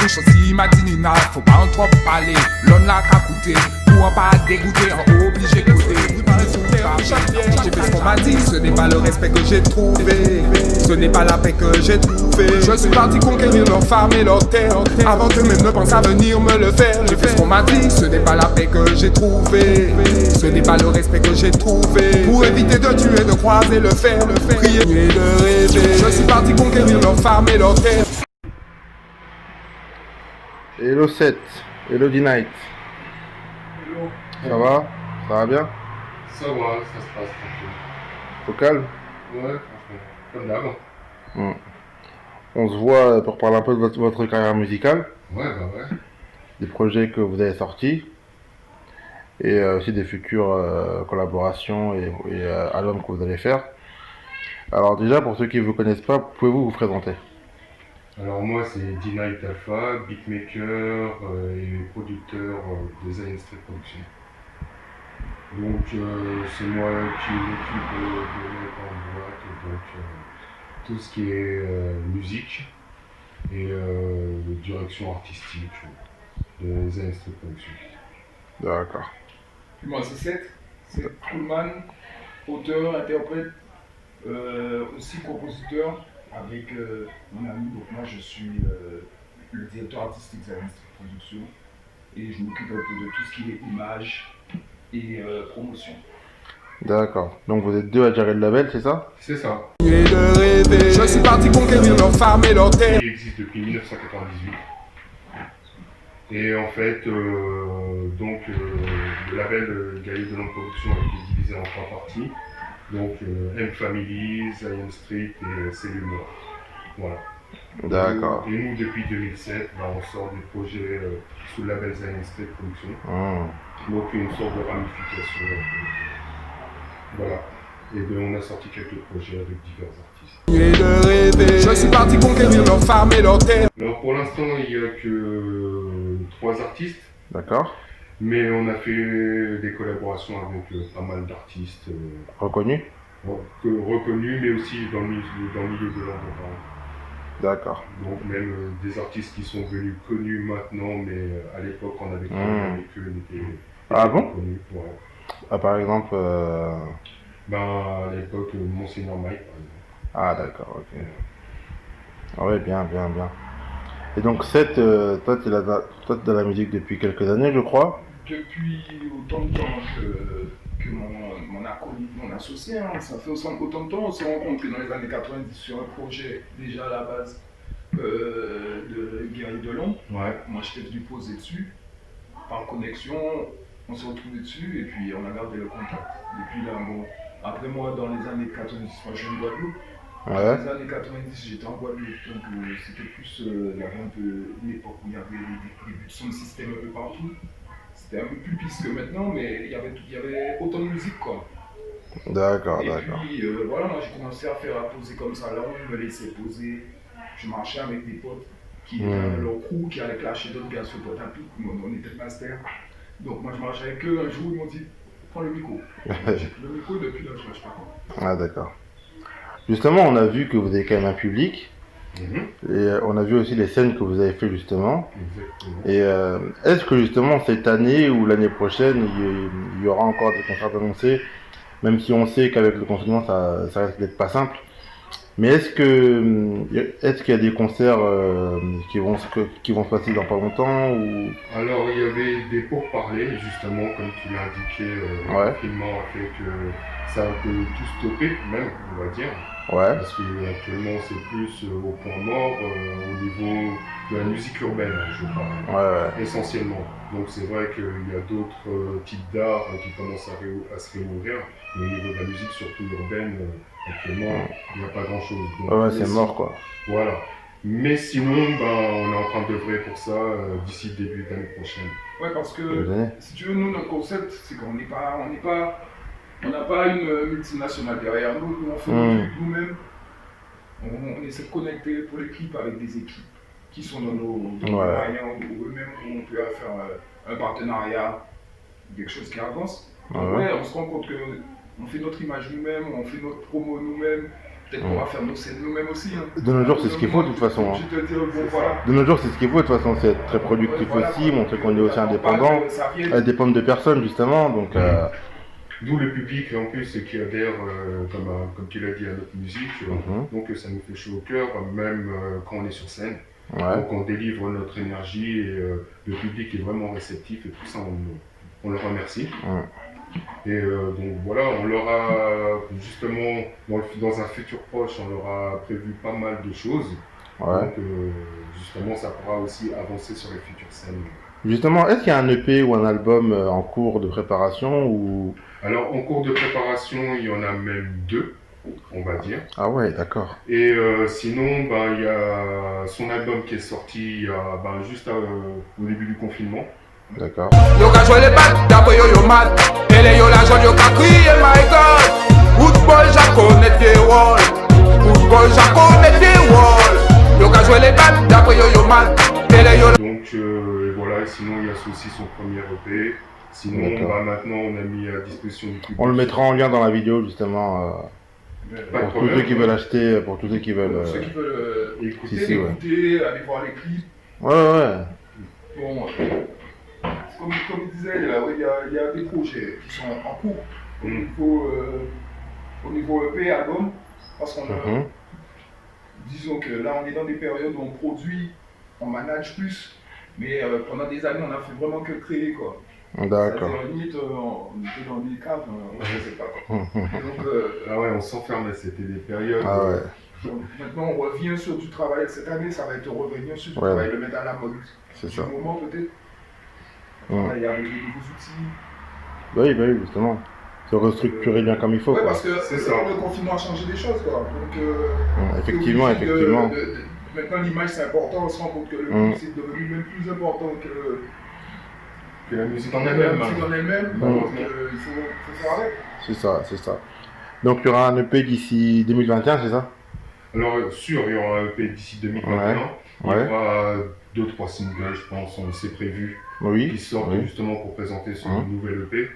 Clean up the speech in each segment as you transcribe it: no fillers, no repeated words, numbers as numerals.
bouche aussi m'a dit Nina, faut pas en trop parler. L'on l'a qu'à coûter, pour en pas dégoûter, en obligé de côté. J'ai fait ce qu'on m'a dit, ce n'est pas le respect que j'ai trouvé, ce n'est pas la paix que j'ai trouvé. Je suis parti conquérir leurs femmes et leurs terres, avant que même ne pensent à venir me le faire. J'ai fait ce qu'on m'a dit, ce n'est pas la paix que j'ai trouvé, ce n'est pas le respect que j'ai trouvé. Pour éviter de tuer, de croiser le fer, prier et de rêver. Je suis parti conquérir leurs femmes et leurs terres. Hello 7, hello D-Night. Hello. Ça va? Ça va bien? Ça va, ça se passe tranquille. Au calme? Ouais, franchement, comme d'hab. On se voit pour parler un peu de votre carrière musicale, Ouais, bah ouais. des projets que vous avez sortis et aussi des futures collaborations et albums que vous allez faire. Alors déjà, pour ceux qui ne vous connaissent pas, pouvez-vous vous présenter? Alors moi c'est D-Night Alpha, beatmaker et producteur de Zion Street Production. Donc c'est moi qui m'occupe de mettre en boîte donc, tout ce qui est musique et direction artistique de Zion Street Production. D'accord. Moi c'est Seth, c'est Coolman, auteur, interprète, aussi compositeur avec mon ami. Donc moi je suis le directeur artistique de Zion Street Production et je m'occupe un peu de tout ce qui est image et promotion. D'accord. Donc vous êtes deux à gérer le label, c'est ça? C'est ça. Et de rêver. Je suis parti conquérir leurs femmes et leurs terres. Il existe depuis 1998. Et en fait, donc le label Gaillot de Longue Production a été divisé en trois parties. Donc M-Family, Zion Street et Cellule Noire. Voilà. D'accord. Et nous, depuis 2007, on sort des projets sous le label Zion Street Production. Donc une sorte de ramification. Voilà. Et bien on a sorti quelques projets avec divers artistes. Et de rêver. Je suis parti conquérir leurs femmes et leurs terres. Alors pour l'instant, il n'y a que 3 artistes. D'accord. Mais on a fait des collaborations avec pas mal d'artistes Reconnu? reconnus, mais aussi dans le milieu de l'entreprise. D'accord. Donc même des artistes qui sont devenus connus maintenant, mais à l'époque on avait travaillé avec eux, n'étaient Ah bon? connus. Ouais. Ah, par exemple... À l'époque, Monseigneur Mike, par exemple. Ah d'accord, ok. Ah ouais, bien, bien, bien. Et donc Seth, toi tu es dans la musique depuis quelques années, je crois. Depuis autant de temps que mon acolyte, mon associé, hein, ça fait autant de temps, on s'est rencontrés dans les années 90 sur un projet déjà à la base de Guerrier de Long. Ouais. Moi j'étais venu poser dessus, par connexion, on s'est retrouvés dessus et puis on a gardé le contact. Depuis là, bon, après moi dans les années 90, moi je viens de Guadeloupe. Ouais. Dans les années 90, j'étais en Guadeloupe, donc c'était plus, il y avait un peu une époque où il y avait des buts de son système un peu partout. C'était un peu plus pisse que maintenant, mais il y avait autant de musique quoi. D'accord, Et d'accord. puis voilà, moi j'ai commencé à faire à poser comme ça, là on me laissait poser. Je marchais avec des potes qui étaient dans leur crew, qui allaient clasher d'autres gars sur le pote à pic, on était master. Donc moi je marchais avec eux, un jour ils m'ont dit prends le micro. J'ai pris le micro et depuis là je lâche pas quoi. Ah d'accord. Justement, on a vu que vous avez quand même un public. Et on a vu aussi les scènes que vous avez fait justement. Exactement. Et est-ce que justement cette année ou l'année prochaine, il y aura encore des concerts annoncés, même si on sait qu'avec le confinement ça risque d'être pas simple. Mais est-ce qu'il y a des concerts qui vont se passer dans pas longtemps ou... Alors il y avait des pourparlers justement, comme tu l'as indiqué, le Ouais. confinement a fait que ça a un peu tout stoppé même, on va dire. Ouais. Parce qu'actuellement c'est plus au point mort au niveau de la musique urbaine, je parle, Ouais. essentiellement. Donc c'est vrai qu'il y a d'autres types d'art qui commencent à se réouvrir, mais au niveau de la musique, surtout urbaine, actuellement, il n'y a pas grand-chose. Ouais, c'est mort quoi. Voilà. Mais sinon, on est en train d'œuvrer pour ça d'ici le début de l'année prochaine. Ouais, parce que Vous avez... si tu veux, nous, notre concept, c'est qu'on n'a pas une multinationale derrière nous. Nous, on fait nos trucs nous-mêmes. On essaie de connecter pour les clips avec des équipes qui sont dans nos moyens ou eux-mêmes où on peut faire un partenariat, quelque chose qui avance. Donc, ouais, on se rend compte qu'on fait notre image nous-mêmes, on fait notre promo nous-mêmes. Peut-être qu'on va faire nos scènes nous-mêmes aussi. Hein. De nos jours, c'est ce qu'il faut de toute façon. Je te dis, bon, voilà. De nos jours, c'est ce qu'il faut de toute façon, c'est être très productif aussi, montrer qu'on est aussi indépendant, dépendre de personne justement, donc... D'où le public en plus qui adhère, comme tu l'as dit, à notre musique. Donc ça nous fait chaud au cœur, même quand on est sur scène. Ouais. Donc on délivre notre énergie et le public est vraiment réceptif et tout ça, on le remercie. Et donc voilà, on leur a justement, dans un futur proche, on leur a prévu pas mal de choses. Donc justement, ça pourra aussi avancer sur les futures scènes. Justement, est-ce qu'il y a un EP ou un album en cours de préparation ou... Alors, en cours de préparation, il y en a même 2, on va dire. Ah ouais, d'accord. Et sinon, il y a son album qui est sorti juste au début du confinement. D'accord. Yo ka joué les battes, d'après yo mat. Et les yo la joie, yo ka crié, my God. Football, j'a connaît des walls. Football, j'a connaît des walls. Yo ka joué les battes, d'après yo mat. Et les yo... Donc voilà, et sinon il y a aussi son premier EP. Sinon, maintenant on a mis à disposition du public. On le mettra en lien dans la vidéo justement pour tous ceux qui veulent acheter, pour tous ceux qui veulent écouter, aller voir les clips. Ouais. Bon, comme il disait, il y a des projets qui sont en cours au niveau EP, album, parce qu'on disons que là on est dans des périodes où on produit, on manage plus, mais pendant des années on a fait vraiment que créer quoi. D'accord. C'est-à-dire limite on était dans des caves, on ne sait pas quoi. Donc, on s'enfermait, c'était des périodes. Donc, maintenant on revient sur du travail, cette année ça va être revenir sur du travail, le mettre à la mode. C'est ça. Du moment peut-être. Il y a des nouveaux outils. Oui, justement. Se restructurer bien comme il faut. Oui, parce que le confinement a changé des choses. Quoi. Donc, effectivement. Maintenant, l'image c'est important. On se rend compte que le musique est devenu même plus important que la musique en elle-même. Donc, il faut faire avec. C'est ça. Donc, il y aura un EP d'ici 2021, c'est ça? Alors, il y aura un EP d'ici 2021. Il y aura 2-3 singles, je pense, c'est prévu. Qui sortent justement pour présenter son nouvel EP.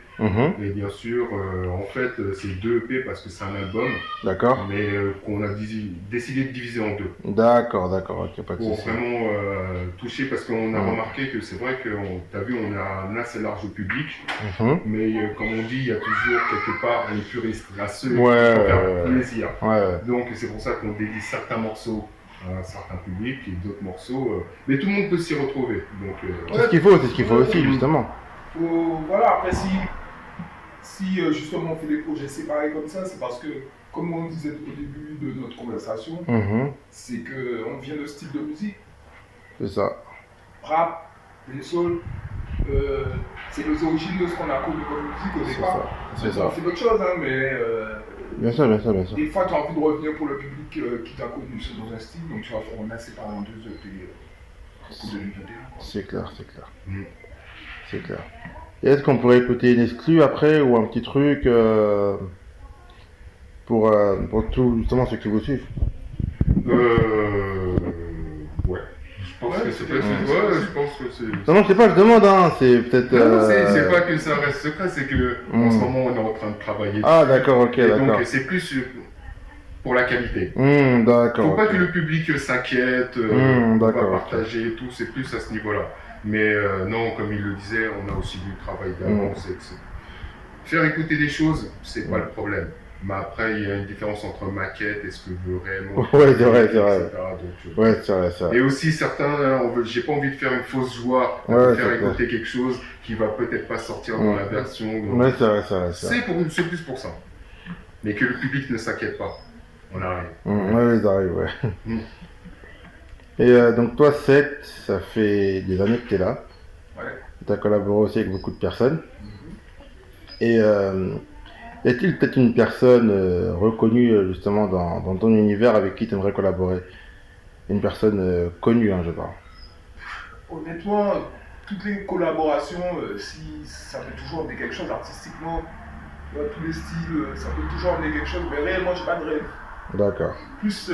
Et bien sûr, en fait, c'est 2 EP parce que c'est un album. D'accord. Mais qu'on a décidé de diviser en 2. D'accord, ok, pas de souci. Pour vraiment toucher, parce qu'on a remarqué que c'est vrai t'as vu, on a un assez large public. Mais comme on dit, il y a toujours quelque part les puristes, ceux qui vont faire plaisir. Donc c'est pour ça qu'on dédie certains morceaux à un certain public et d'autres morceaux, mais tout le monde peut s'y retrouver. Donc, c'est ce qu'il faut aussi, justement. Voilà, après si justement on fait des projets séparés comme ça, c'est parce que, comme on disait au début de notre conversation, c'est qu'on vient de style de musique. C'est ça. Rap, dancehall, c'est les origines de ce qu'on a connu comme musique au départ. C'est ça. C'est d'autres choses, hein, mais... Bien sûr. Des fois, tu as envie de revenir pour le public qui t'a connu dans un style, donc tu vas faire un assez par en 2 EP pour 2021. C'est clair. Et est-ce qu'on pourrait écouter une exclue après ou un petit truc pour tout justement ceux qui vous suivent? Ouais. Je pense que c'est. Non, je sais pas, je demande, c'est peut-être. C'est pas que ça reste secret, c'est que en ce moment on est en train de travailler. Ah, d'accord, ok, d'accord. Donc c'est plus pour la qualité. D'accord. Faut pas que le public s'inquiète, on va partager et tout, c'est plus à ce niveau-là. Mais non, comme il le disait, on a aussi du travail d'avant. Faire écouter des choses, c'est pas le problème. Mais après, il y a une différence entre maquette et ce que veut réellement. C'est vrai. Donc, c'est vrai. Et aussi, certains, j'ai pas envie de faire une fausse joie, de faire écouter quelque chose qui va peut-être pas sortir dans la version. Donc, c'est plus pour ça. Mais que le public ne s'inquiète pas. On arrive. Ils arrivent, Et donc, toi, Seth, ça fait des années que tu es là. Tu as collaboré aussi avec beaucoup de personnes. Et. Y a-t-il peut-être une personne reconnue justement dans ton univers avec qui tu aimerais collaborer? Une personne connue, je parle. Honnêtement, toutes les collaborations, si ça peut toujours amener quelque chose artistiquement, tous les styles, ça peut toujours amener quelque chose, mais réellement, j'ai pas de rêve. D'accord. Plus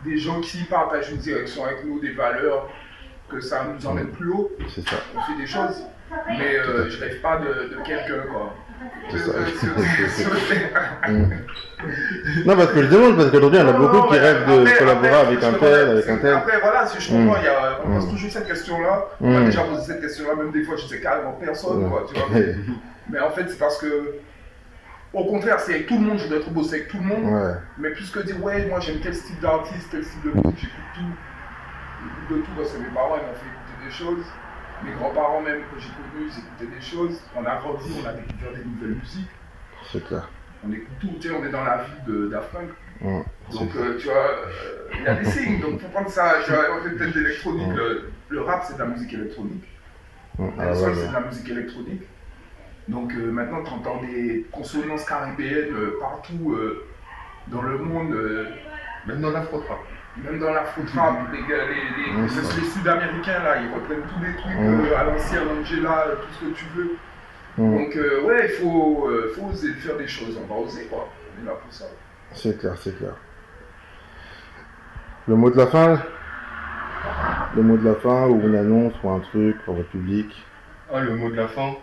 des gens qui partagent une direction avec nous, des valeurs, que ça nous emmène plus haut. C'est ça. On fait des choses, mais je rêve pas de quelqu'un, quoi. C'est ça. Non, parce que je demande, parce qu'aujourd'hui, il y en a beaucoup qui mais rêvent de après, collaborer avec un tel, avec un tel. Après, voilà, si je comprends, on pose Mm. toujours cette question-là. On m'a déjà posé cette question-là, même des fois, je sais carrément personne, quoi, tu vois. Mais en fait, c'est parce que, au contraire, c'est avec tout le monde, je dois être bosser avec tout le monde. Ouais, Mais plus que dire, ouais, moi j'aime tel style d'artiste, tel style de musique, j'écoute tout. J'écoute de tout parce que mes parents ils m'ont fait écouter des choses. Mes grands-parents même que j'ai connus, ils écoutaient des choses. On a grandi, on a découvert des nouvelles musiques. c'est clair. On écoute tout, tu sais, on est dans la vie de Daft Punk. Mm. Donc tu vois, il y a des signes, donc faut prendre ça. Tu vois, on fait peut-être d'électronique. Le rap c'est de la musique électronique. Ah, Le sol ouais, c'est de la musique électronique. Donc maintenant tu entends des consonances caribéennes partout dans le monde. Même dans l'afro-trap. Même dans la foot rap, les Sud-Américains là, ils reprennent tous les trucs à l'ancienne, Angela, tout ce que tu veux. Donc ouais, il faut oser faire des choses, on va oser quoi, on est là pour ça. C'est clair, c'est clair. Le mot de la fin? Le mot de la fin, ou une annonce, ou un truc pour votre public? Ah, le mot de la fin,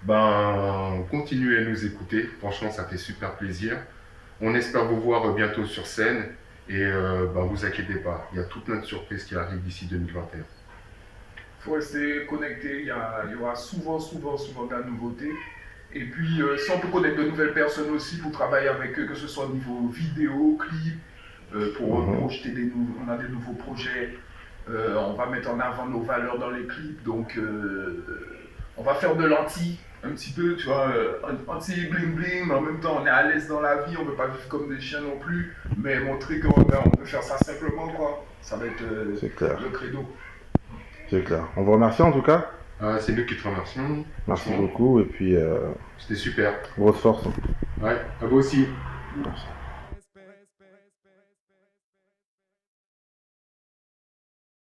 ben, continuez à nous écouter, franchement ça fait super plaisir. On espère vous voir bientôt sur scène et ben, vous inquiétez pas, il y a toute plein de surprises qui arrivent d'ici 2021. Il faut rester connecté, il y aura souvent de la nouveauté. Et puis si on peut connaître de nouvelles personnes aussi pour travailler avec eux, que ce soit au niveau vidéo, clip, pour projeter on a des nouveaux projets. On va mettre en avant nos valeurs dans les clips, donc on va faire de l'anti, un petit peu, tu vois, anti bling bling, mais en même temps on est à l'aise dans la vie, on ne veut pas vivre comme des chiens non plus, mais montrer qu'on peut faire ça simplement, quoi. Ça va être C'est clair. le credo. C'est clair. On vous remercie en tout cas. C'est nous qui te remercions. Merci beaucoup et puis C'était super. grosse force. Ouais, à vous aussi. Merci.